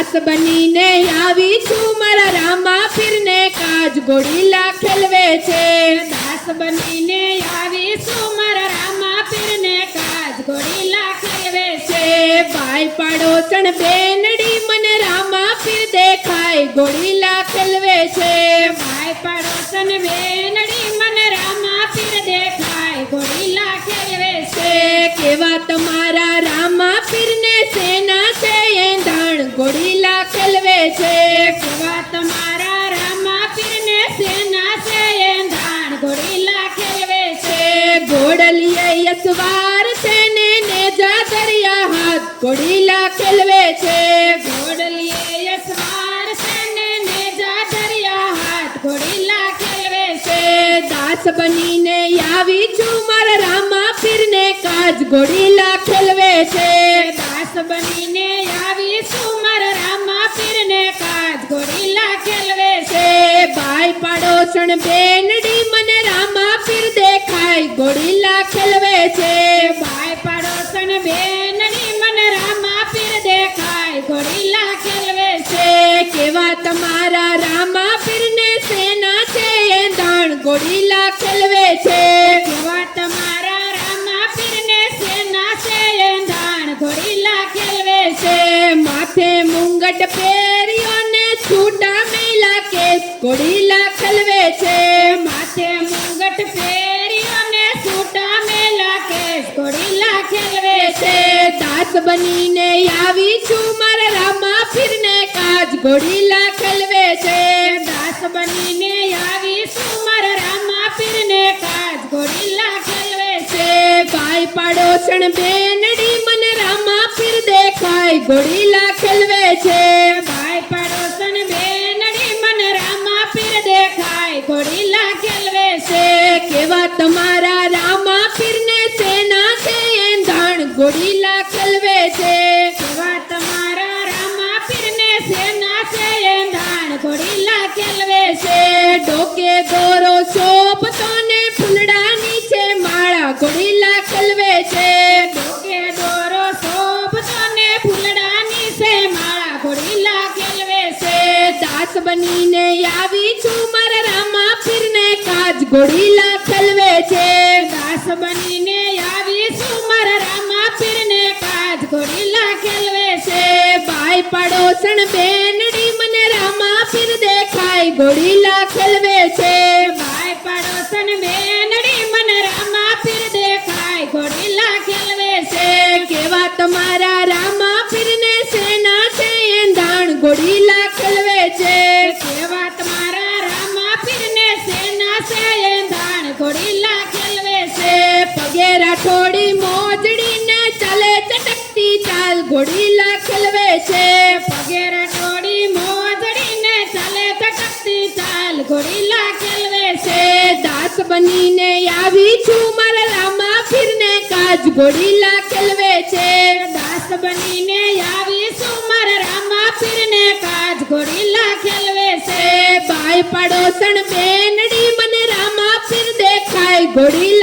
દાસ બનીને આવી છું મારા રામા પીરને કાજ ઘોડીલા ખેલવે છે દાસ બનીને આવી છું મારા રામા પીરને કાજ ઘોડીલા ખેલવે છે ભાઈ પાડોશણ બેનડી મને રામા પીર દેખાય ઘોડીલા ખેલવે છે ભાઈ પાડોશન બેનડી મને રામા પીર દેખાય ઘોડીલા ખેલવે છે કેવા તમારા રામા પીરને સેના છે એંધાણ ઘોડીલા ખેલવે છે કેવા તમારા રામા પીરને સેના છે એંધાણ ઘોડીલા ખેલવે છે ઘોડલીએ યસવાર છે ને નેજા દરિયા હાથ ઘોડીલા ખેલવે છે ઘોડલીએ યસવાર છે ને નેજા દરિયા હાથ ઘોડીલા ખેલવે છે દાસ બનીને આવી છું મારા રામા પીરને કાજ ઘોડીલા ખેલવે છે દાસ બનીને આવી છું મારા રામા પીરને કાજ ઘોડીલા ખેલવે છે ભાઈ પાડોશણ બેનડી મને રામા પીર દેખાય ઘોડીલા ખેલવે છે ભાઈ પાડોશન બેનડી મને રામા પીર દેખાય ઘોડીલા ખેલવે છે કેવા તમારા રામા પીરને સેના છે એંધાણ ઘોડીલા ખેલવે છે કેવા તમારા રામા પીરને સેના છે એંધાણ ઘોડીલા ખેલવે છે માથે મુંગટ પહેર્યો ને છૂટા મેલા કેસ ઘોડીલા ખેલવે છે માથે મુંગટ પહેર્યો ને છૂટા મેલા કેસ ઘોડીલા ખેલવે છે દાસ બનીને આવી છું મારા રામા પીરને કાજ ઘોડીલા ખેલવે છે દાસ બનીને આવી છું મારા રામા પીરને કાજ ઘોડીલા ખેલવે છે ભાઈ પાડોશણ બેનડી મને રામા પીર દેખાય ઘોડીલા ખેલવે છે ભાઈ પાડોશન બેનડી મને રામા પીર દેખાય ઘોડીલા ખેલવે છે કેવા તમારા રામા પીરને સેના છે એંધાણ ઘોડીલા ખેલવે છે કેવા તમારા રામા પીરને સેના છે એંધાણ ઘોડીલા ખેલવે છે ડોકે દોરો શોભતો ને ફૂલડાની છે માળા ઘોડીલા ખેલવે છે ડોકે દોરો શોભતો ને ફૂલડાની છે માળા ઘોડીલા ખેલવે છે દાસ બનીને આવી છું મારા રામા પીરને કાજ ઘોડીલા ખેલવે છે દાસ બનીને આવી છું મારા રામા પીરને કાજ ઘોડીલા ખેલવે છે ભાઈ પાડોશણ બેનડી મને રામા પીર દેખાય ઘોડીલા ખેલવે છે ભાઈ પાડોશન બેનડી મને રામા પીર દેખાય ઘોડીલા ખેલવે છે કેવા તમારા રામા પીરને સેના છે એંધાણ ઘોડીલા ખેલવે છે કેવા તમારા રામા પીરને સેના છે એંધાણ ઘોડીલા ખેલવે છે પગે રાઠોડી મોજડી ને ચાલે ચટકતી ચાલ ઘોડીલા ખેલવે છે પગે રટોડી મોજડીને ચાલે તટકતી ચાલ ઘોડીલા ખેલવે છે દાસ બનીને આવી છું મારા રામા પીરને કાજ ઘોડીલા ખેલવે છે દાસ બનીને આવી છું મારા રામા પીરને કાજ ઘોડીલા ખેલવે છે ભાઈ પાડોશણ બેનડી મને રામા પીર દેખાય ઘોડીલા